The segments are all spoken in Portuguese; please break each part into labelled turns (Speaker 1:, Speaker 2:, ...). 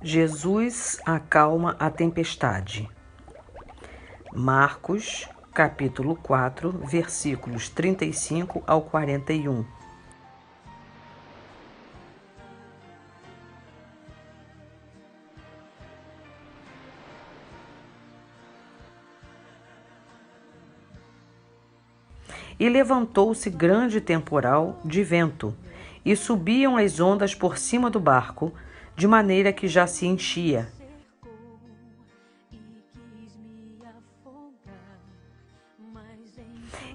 Speaker 1: Jesus acalma a tempestade. Marcos, capítulo 4, versículos 35 ao 41. E levantou-se grande temporal de vento, e subiam as ondas por cima do barco, de maneira que já se enchia.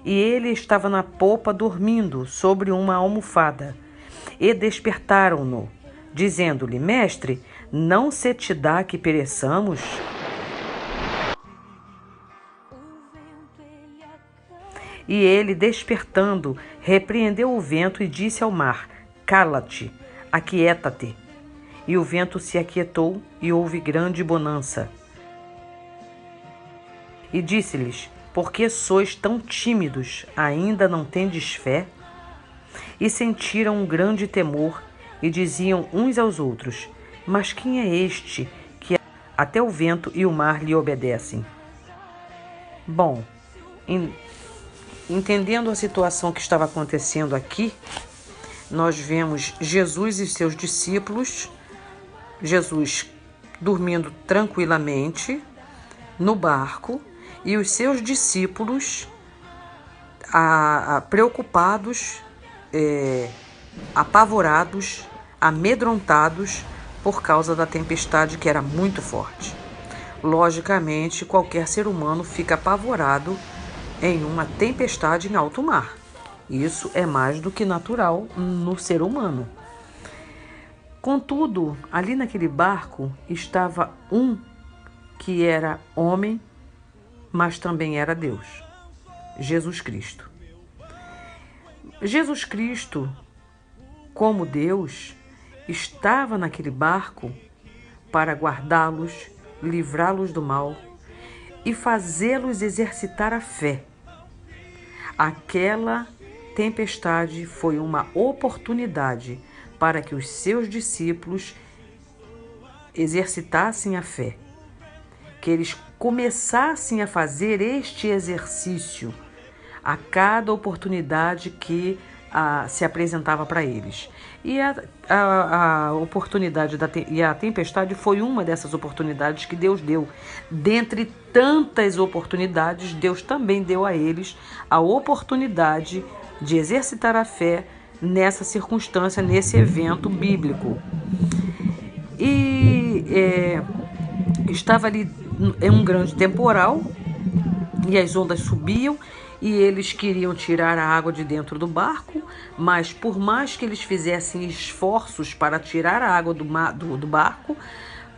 Speaker 1: E ele estava na popa dormindo sobre uma almofada. E despertaram-no, dizendo-lhe: Mestre, não se te dá que pereçamos? E ele, despertando, repreendeu o vento e disse ao mar: Cala-te, aquieta-te. E o vento se aquietou e houve grande bonança. E disse-lhes: Por que sois tão tímidos? Ainda não tendes fé? E sentiram um grande temor e diziam uns aos outros: Mas quem é este que até o vento e o mar lhe obedecem? Bom, entendendo a situação que estava acontecendo aqui, nós vemos Jesus e seus discípulos, Jesus dormindo tranquilamente no barco e os seus discípulos preocupados, apavorados, amedrontados por causa da tempestade que era muito forte. Logicamente, qualquer ser humano fica apavorado em uma tempestade em alto mar. Isso é mais do que natural no ser humano. Contudo, ali naquele barco estava um que era homem, mas também era Deus, Jesus Cristo. Jesus Cristo, como Deus, estava naquele barco para guardá-los, livrá-los do mal e fazê-los exercitar a fé. Aquela tempestade foi uma oportunidade para que os seus discípulos exercitassem a fé, que eles começassem a fazer este exercício a cada oportunidade que se apresentava para eles. E a oportunidade e a tempestade foi uma dessas oportunidades que Deus deu. Dentre tantas oportunidades, Deus também deu a eles a oportunidade de exercitar a fé nessa circunstância, nesse evento bíblico. E estava ali em um grande temporal e as ondas subiam e eles queriam tirar a água de dentro do barco, mas por mais que eles fizessem esforços para tirar a água do barco,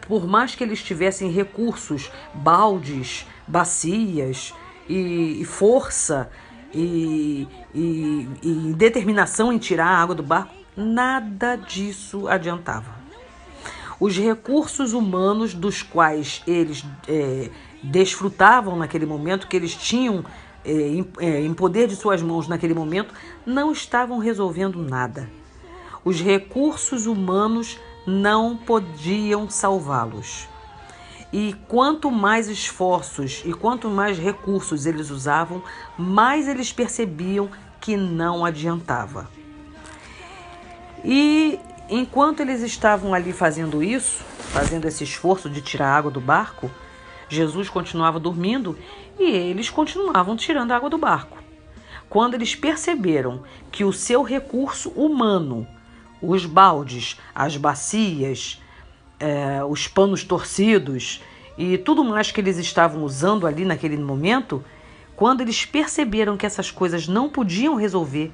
Speaker 1: por mais que eles tivessem recursos, baldes, bacias e força e determinação em tirar a água do barco, nada disso adiantava. Os recursos humanos dos quais eles desfrutavam naquele momento, que eles tinham em poder de suas mãos naquele momento, não estavam resolvendo nada. Os recursos humanos não podiam salvá-los. E quanto mais esforços e quanto mais recursos eles usavam, mais eles percebiam que não adiantava. E enquanto eles estavam ali fazendo isso, fazendo esse esforço de tirar a água do barco, Jesus continuava dormindo e eles continuavam tirando a água do barco. Quando eles perceberam que o seu recurso humano, os baldes, as bacias, os panos torcidos e tudo mais que eles estavam usando ali naquele momento, quando eles perceberam que essas coisas não podiam resolver,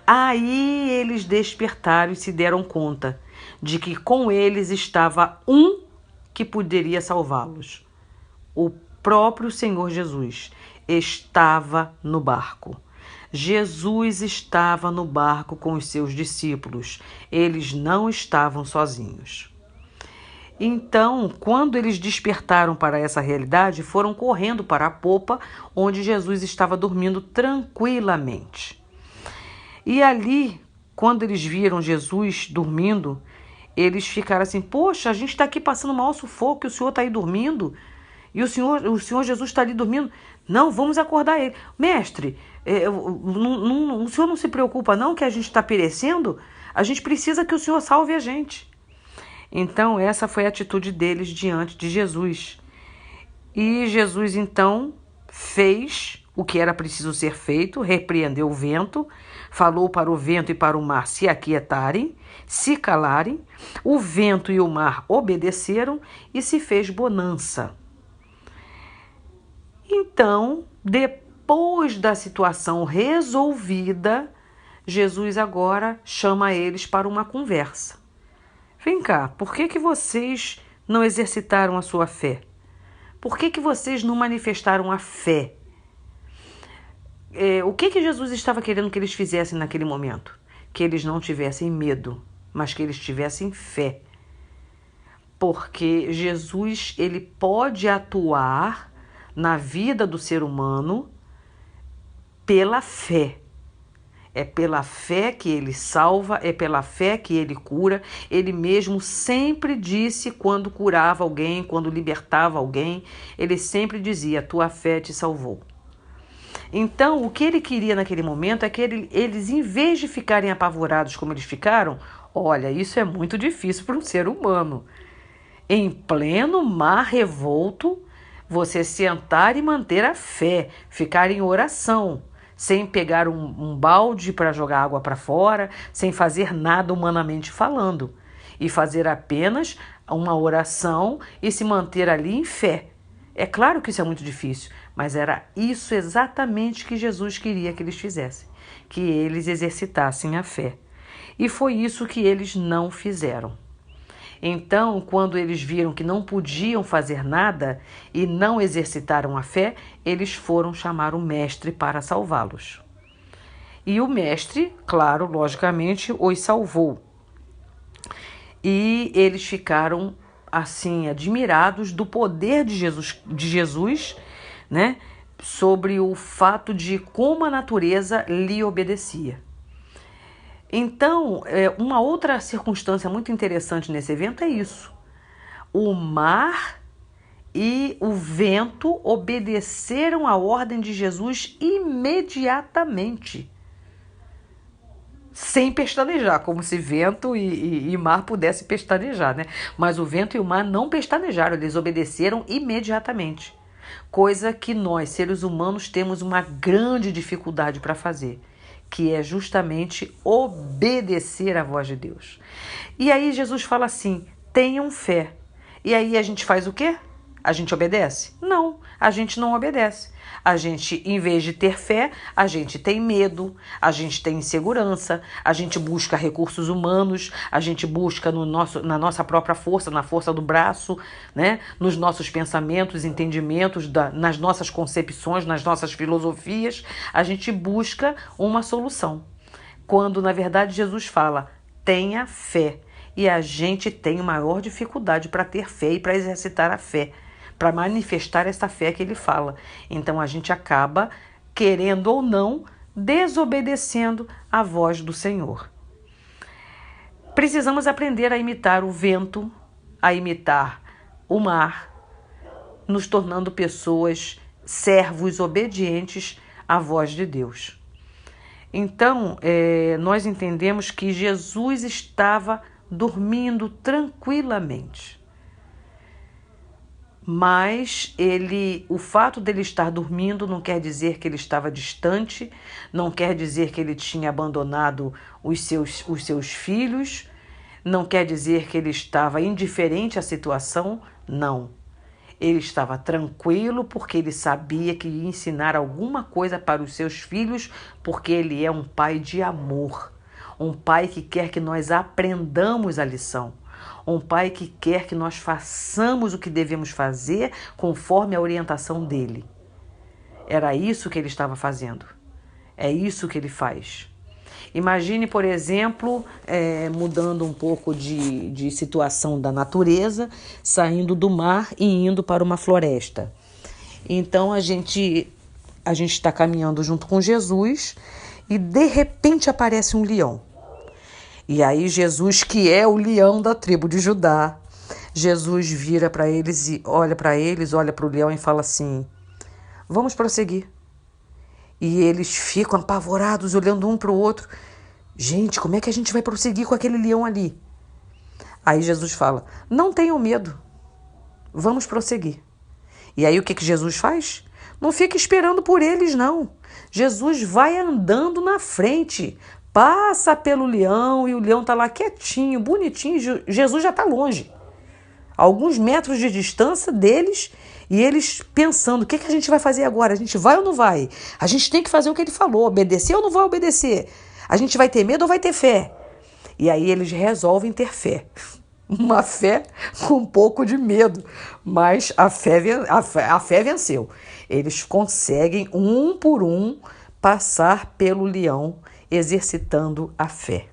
Speaker 1: aí eles despertaram e se deram conta de que com eles estava um que poderia salvá-los. O próprio Senhor Jesus estava no barco. Jesus estava no barco com os seus discípulos. Eles não estavam sozinhos. Então, quando eles despertaram para essa realidade, foram correndo para a popa, onde Jesus estava dormindo tranquilamente. E ali, quando eles viram Jesus dormindo, Eles ficaram assim, poxa, a gente está aqui passando o maior sufoco e o senhor está aí dormindo? E o senhor Jesus está ali dormindo? Não, vamos acordar ele. Mestre, o senhor não se preocupa não que a gente está perecendo? A gente precisa que o senhor salve a gente. Então, essa foi a atitude deles diante de Jesus. E Jesus, então, fez o que era preciso ser feito, repreendeu o vento, falou para o vento e para o mar se aquietarem, se calarem. O vento e o mar obedeceram e se fez bonança. Então, depois da situação resolvida, Jesus agora chama eles para uma conversa. Vem cá, por que vocês não exercitaram a sua fé? Por que vocês não manifestaram a fé? O que Jesus estava querendo que eles fizessem naquele momento? Que eles não tivessem medo, mas que eles tivessem fé. Porque Jesus, ele pode atuar na vida do ser humano pela fé. É pela fé que ele salva, é pela fé que ele cura. Ele mesmo sempre disse quando curava alguém, quando libertava alguém, ele sempre dizia, tua fé te salvou. Então, o que ele queria naquele momento é que eles, em vez de ficarem apavorados como eles ficaram, olha, isso é muito difícil para um ser humano. Em pleno mar revolto, você sentar e manter a fé, ficar em oração, sem pegar um balde para jogar água para fora, sem fazer nada humanamente falando, e fazer apenas uma oração e se manter ali em fé. É claro que isso é muito difícil, mas era isso exatamente que Jesus queria que eles fizessem, que eles exercitassem a fé. E foi isso que eles não fizeram. Então, quando eles viram que não podiam fazer nada e não exercitaram a fé, eles foram chamar o mestre para salvá-los. E o mestre, claro, logicamente, os salvou. E eles ficaram, assim, admirados do poder de Jesus, né, sobre o fato de como a natureza lhe obedecia. Então, uma outra circunstância muito interessante nesse evento é isso. O mar e o vento obedeceram à ordem de Jesus imediatamente, sem pestanejar, como se vento e mar pudessem pestanejar, né? Mas o vento e o mar não pestanejaram, eles obedeceram imediatamente. Coisa que nós, seres humanos, temos uma grande dificuldade para fazer, que é justamente obedecer à voz de Deus. E aí Jesus fala assim, tenham fé. E aí a gente faz o quê? A gente obedece? Não, a gente não obedece. A gente, em vez de ter fé, a gente tem medo, a gente tem insegurança, a gente busca recursos humanos, a gente busca na nossa própria força, na força do braço, né? Nos nossos pensamentos, entendimentos, nas nossas concepções, nas nossas filosofias, a gente busca uma solução. Quando, na verdade, Jesus fala, tenha fé. E a gente tem maior dificuldade para ter fé e para exercitar a fé, para manifestar essa fé que ele fala. Então a gente acaba, querendo ou não, desobedecendo a voz do Senhor. Precisamos aprender a imitar o vento, a imitar o mar, nos tornando pessoas, servos obedientes à voz de Deus. Então, nós entendemos que Jesus estava dormindo tranquilamente. Mas o fato dele estar dormindo não quer dizer que ele estava distante, não quer dizer que ele tinha abandonado os seus filhos, não quer dizer que ele estava indiferente à situação, não. Ele estava tranquilo porque ele sabia que ia ensinar alguma coisa para os seus filhos, porque ele é um pai de amor, um pai que quer que nós aprendamos a lição. Um pai que quer que nós façamos o que devemos fazer conforme a orientação dele. Era isso que ele estava fazendo. É isso que ele faz. Imagine, por exemplo, mudando um pouco de situação da natureza, saindo do mar e indo para uma floresta. Então a gente está caminhando junto com Jesus e de repente aparece um leão. E aí Jesus, que é o leão da tribo de Judá, Jesus vira para eles e olha para o leão e fala assim: vamos prosseguir. E eles ficam apavorados, olhando um para o outro. Gente, como é que a gente vai prosseguir com aquele leão ali? Aí Jesus fala: não tenham medo, vamos prosseguir. E aí o que Jesus faz? Não fica esperando por eles, não. Jesus vai andando na frente, passa pelo leão e o leão está lá quietinho, bonitinho. Jesus já está longe, alguns metros de distância deles, e eles pensando: o que a gente vai fazer agora? A gente vai ou não vai? A gente tem que fazer o que ele falou, obedecer ou não vai obedecer? A gente vai ter medo ou vai ter fé? E aí eles resolvem ter fé. Uma fé com um pouco de medo, mas a fé venceu. Eles conseguem, um por um, passar pelo leão, exercitando a fé.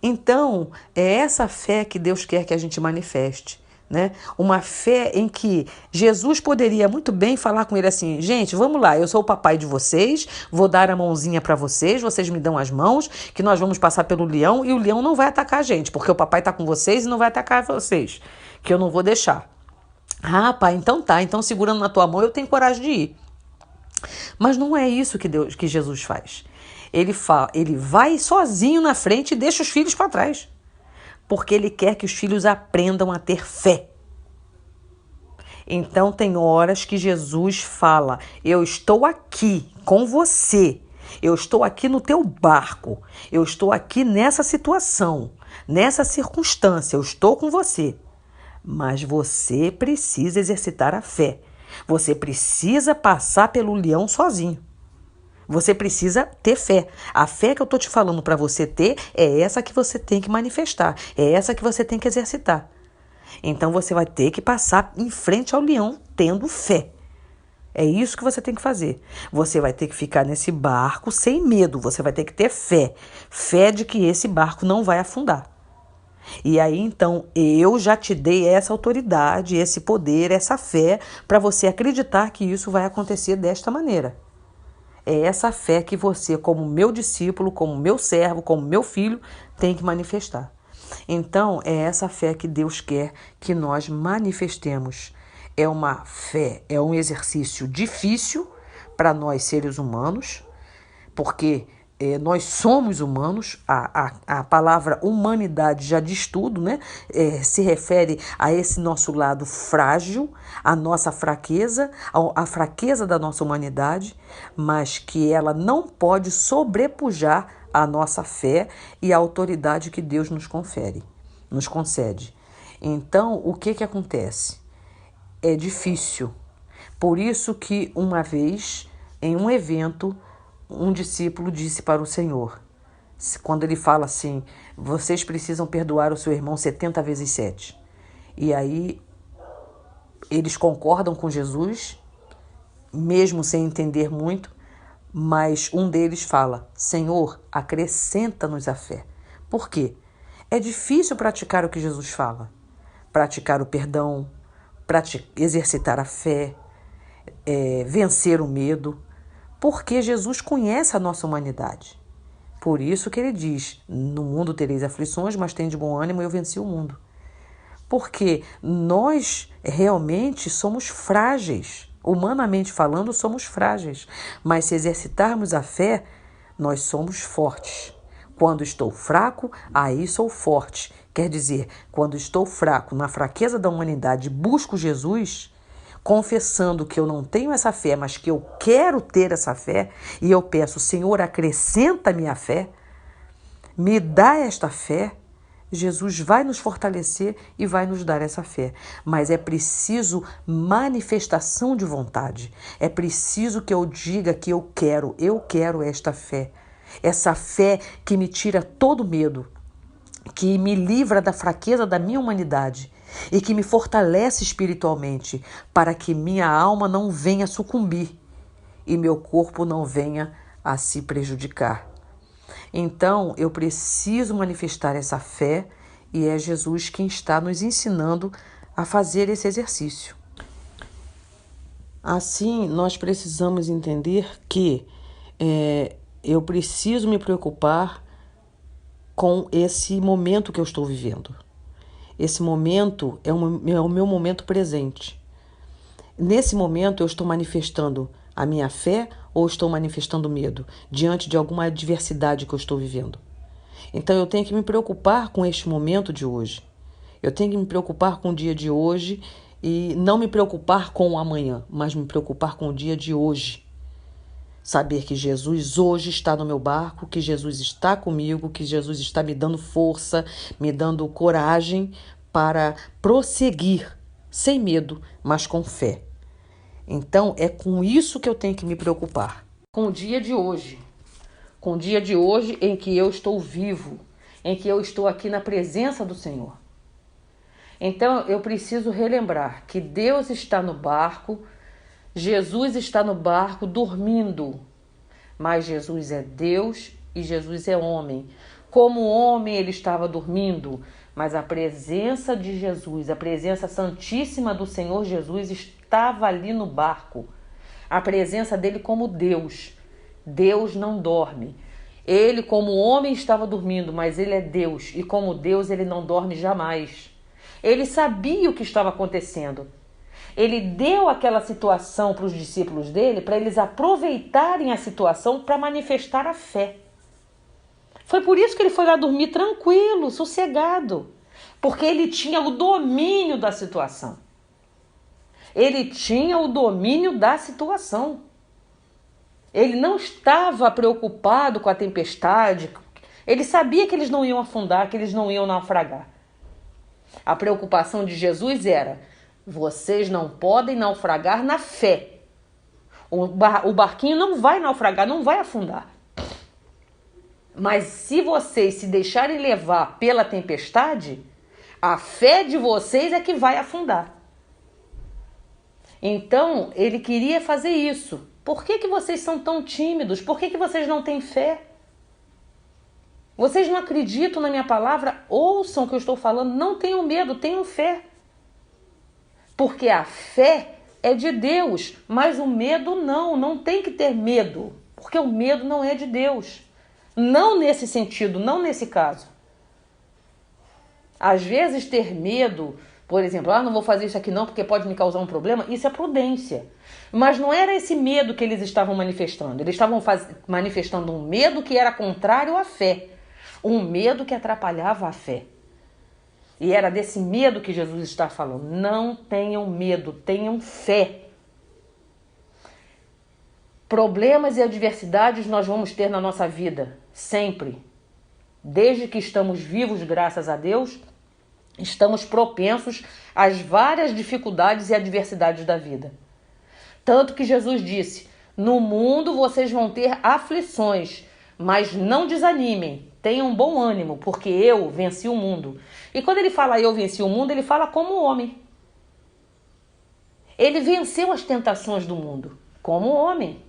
Speaker 1: Então, é essa fé que Deus quer que a gente manifeste, né? Uma fé em que Jesus poderia muito bem falar com ele assim: gente, vamos lá, eu sou o papai de vocês, vou dar a mãozinha para vocês, vocês me dão as mãos, que nós vamos passar pelo leão e o leão não vai atacar a gente, porque o papai está com vocês e não vai atacar vocês, que eu não vou deixar. Ah, pai, então tá, então segurando na tua mão eu tenho coragem de ir. Mas não é isso que Jesus faz. Ele vai sozinho na frente e deixa os filhos para trás, porque ele quer que os filhos aprendam a ter fé. Então tem horas que Jesus fala: eu estou aqui com você, eu estou aqui no teu barco, eu estou aqui nessa situação, nessa circunstância, eu estou com você. Mas você precisa exercitar a fé. Você precisa passar pelo leão sozinho. Você precisa ter fé. A fé que eu estou te falando para você ter é essa que você tem que manifestar. É essa que você tem que exercitar. Então você vai ter que passar em frente ao leão tendo fé. É isso que você tem que fazer. Você vai ter que ficar nesse barco sem medo. Você vai ter que ter fé. Fé de que esse barco não vai afundar. E aí então eu já te dei essa autoridade, esse poder, essa fé para você acreditar que isso vai acontecer desta maneira. É essa fé que você, como meu discípulo, como meu servo, como meu filho, tem que manifestar. Então, é essa fé que Deus quer que nós manifestemos. É uma fé, é um exercício difícil para nós seres humanos, porque nós somos humanos, a palavra humanidade já diz tudo, né? Se refere a esse nosso lado frágil, a nossa fraqueza, a fraqueza da nossa humanidade, mas que ela não pode sobrepujar a nossa fé e a autoridade que Deus nos concede. Então, o que acontece? É difícil. Por isso que uma vez, em um evento, um discípulo disse para o Senhor, quando ele fala assim: vocês precisam perdoar o seu irmão 70 vezes 7. E aí eles concordam com Jesus, mesmo sem entender muito, mas um deles fala: Senhor, acrescenta-nos a fé. Por quê? É difícil praticar o que Jesus fala. Praticar o perdão, exercitar a fé, vencer o medo, porque Jesus conhece a nossa humanidade. Por isso que ele diz: no mundo tereis aflições, mas tende bom ânimo, eu venci o mundo. Porque nós realmente somos frágeis. Humanamente falando, somos frágeis. Mas se exercitarmos a fé, nós somos fortes. Quando estou fraco, aí sou forte. Quer dizer, quando estou fraco, na fraqueza da humanidade, busco Jesus, confessando que eu não tenho essa fé, mas que eu quero ter essa fé, e eu peço: Senhor, acrescenta-me a fé, me dá esta fé. Jesus vai nos fortalecer e vai nos dar essa fé. Mas é preciso manifestação de vontade. É preciso que eu diga que eu quero esta fé. Essa fé que me tira todo medo, que me livra da fraqueza da minha humanidade e que me fortalece espiritualmente, para que minha alma não venha sucumbir e meu corpo não venha a se prejudicar. Então, eu preciso manifestar essa fé e é Jesus quem está nos ensinando a fazer esse exercício. Assim, nós precisamos entender que eu preciso me preocupar com esse momento que eu estou vivendo. Esse momento é o meu momento presente. Nesse momento eu estou manifestando a minha fé ou estou manifestando medo diante de alguma adversidade que eu estou vivendo. Então eu tenho que me preocupar com este momento de hoje. Eu tenho que me preocupar com o dia de hoje e não me preocupar com o amanhã, mas me preocupar com o dia de hoje. Saber que Jesus hoje está no meu barco, que Jesus está comigo, que Jesus está me dando força, me dando coragem para prosseguir sem medo, mas com fé. Então, é com isso que eu tenho que me preocupar. Com o dia de hoje. Com o dia de hoje em que eu estou vivo, em que eu estou aqui na presença do Senhor. Então, eu preciso relembrar que Deus está no barco, Jesus está no barco dormindo. Mas Jesus é Deus e Jesus é homem. Como homem, ele estava dormindo, mas a presença de Jesus, a presença santíssima do Senhor Jesus estava ali no barco. A presença dele como Deus. Deus não dorme. Ele, como homem, estava dormindo, mas ele é Deus. E como Deus, ele não dorme jamais. Ele sabia o que estava acontecendo. Ele deu aquela situação para os discípulos dele, para eles aproveitarem a situação para manifestar a fé. Foi por isso que ele foi lá dormir tranquilo, sossegado. Porque ele tinha o domínio da situação. Ele tinha o domínio da situação. Ele não estava preocupado com a tempestade. Ele sabia que eles não iam afundar, que eles não iam naufragar. A preocupação de Jesus era: vocês não podem naufragar na fé. O barquinho não vai naufragar, não vai afundar. Mas se vocês se deixarem levar pela tempestade, a fé de vocês é que vai afundar. Então, ele queria fazer isso. Por que vocês são tão tímidos? Por que vocês não têm fé? Vocês não acreditam na minha palavra? Ouçam o que eu estou falando. Não tenham medo, tenham fé. Porque a fé é de Deus, mas o medo não tem que ter medo. Porque o medo não é de Deus. Não nesse sentido, não nesse caso. Às vezes ter medo, por exemplo, não vou fazer isso aqui não porque pode me causar um problema, isso é prudência. Mas não era esse medo que eles estavam manifestando. Eles estavam manifestando um medo que era contrário à fé. Um medo que atrapalhava a fé. E era desse medo que Jesus está falando. Não tenham medo, tenham fé. Problemas e adversidades nós vamos ter na nossa vida, sempre. Desde que estamos vivos, graças a Deus, estamos propensos às várias dificuldades e adversidades da vida. Tanto que Jesus disse: no mundo vocês vão ter aflições, mas não desanimem, tenham bom ânimo, porque eu venci o mundo. E quando ele fala eu venci o mundo, ele fala como homem. Ele venceu as tentações do mundo, como homem.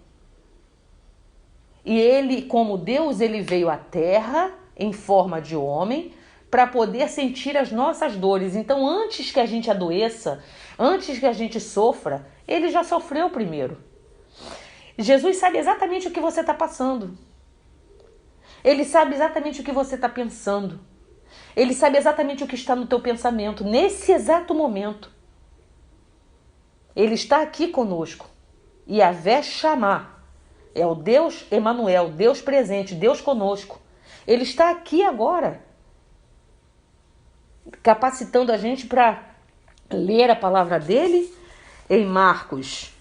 Speaker 1: E ele, como Deus, ele veio à terra em forma de homem para poder sentir as nossas dores. Então, antes que a gente adoeça, antes que a gente sofra, ele já sofreu primeiro. Jesus sabe exatamente o que você está passando. Ele sabe exatamente o que você está pensando. Ele sabe exatamente o que está no teu pensamento, nesse exato momento. Ele está aqui conosco. Yavé Shammah é o Deus Emanuel, Deus presente, Deus conosco. Ele está aqui agora, capacitando a gente para ler a palavra dele em Marcos,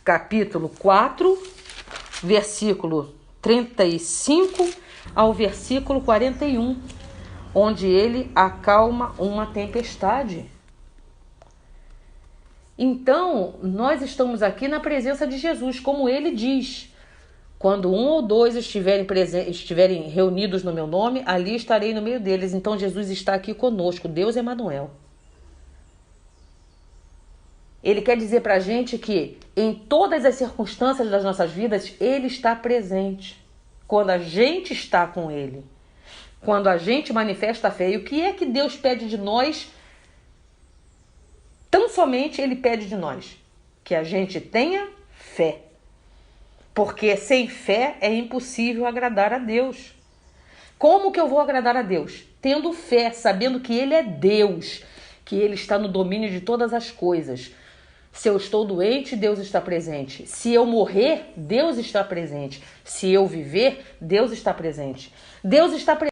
Speaker 1: capítulo 4, versículo 35 ao versículo 41, onde ele acalma uma tempestade. Então, nós estamos aqui na presença de Jesus, como ele diz: quando um ou dois estiverem reunidos no meu nome, ali estarei no meio deles. Então Jesus está aqui conosco, Deus Emanuel. Ele quer dizer para a gente que em todas as circunstâncias das nossas vidas, ele está presente. Quando a gente está com ele, quando a gente manifesta a fé. E o que é que Deus pede de nós? Tão somente ele pede de nós que a gente tenha fé. Porque sem fé é impossível agradar a Deus. Como que eu vou agradar a Deus? Tendo fé, sabendo que Ele é Deus, que Ele está no domínio de todas as coisas. Se eu estou doente, Deus está presente. Se eu morrer, Deus está presente. Se eu viver, Deus está presente. Deus está presente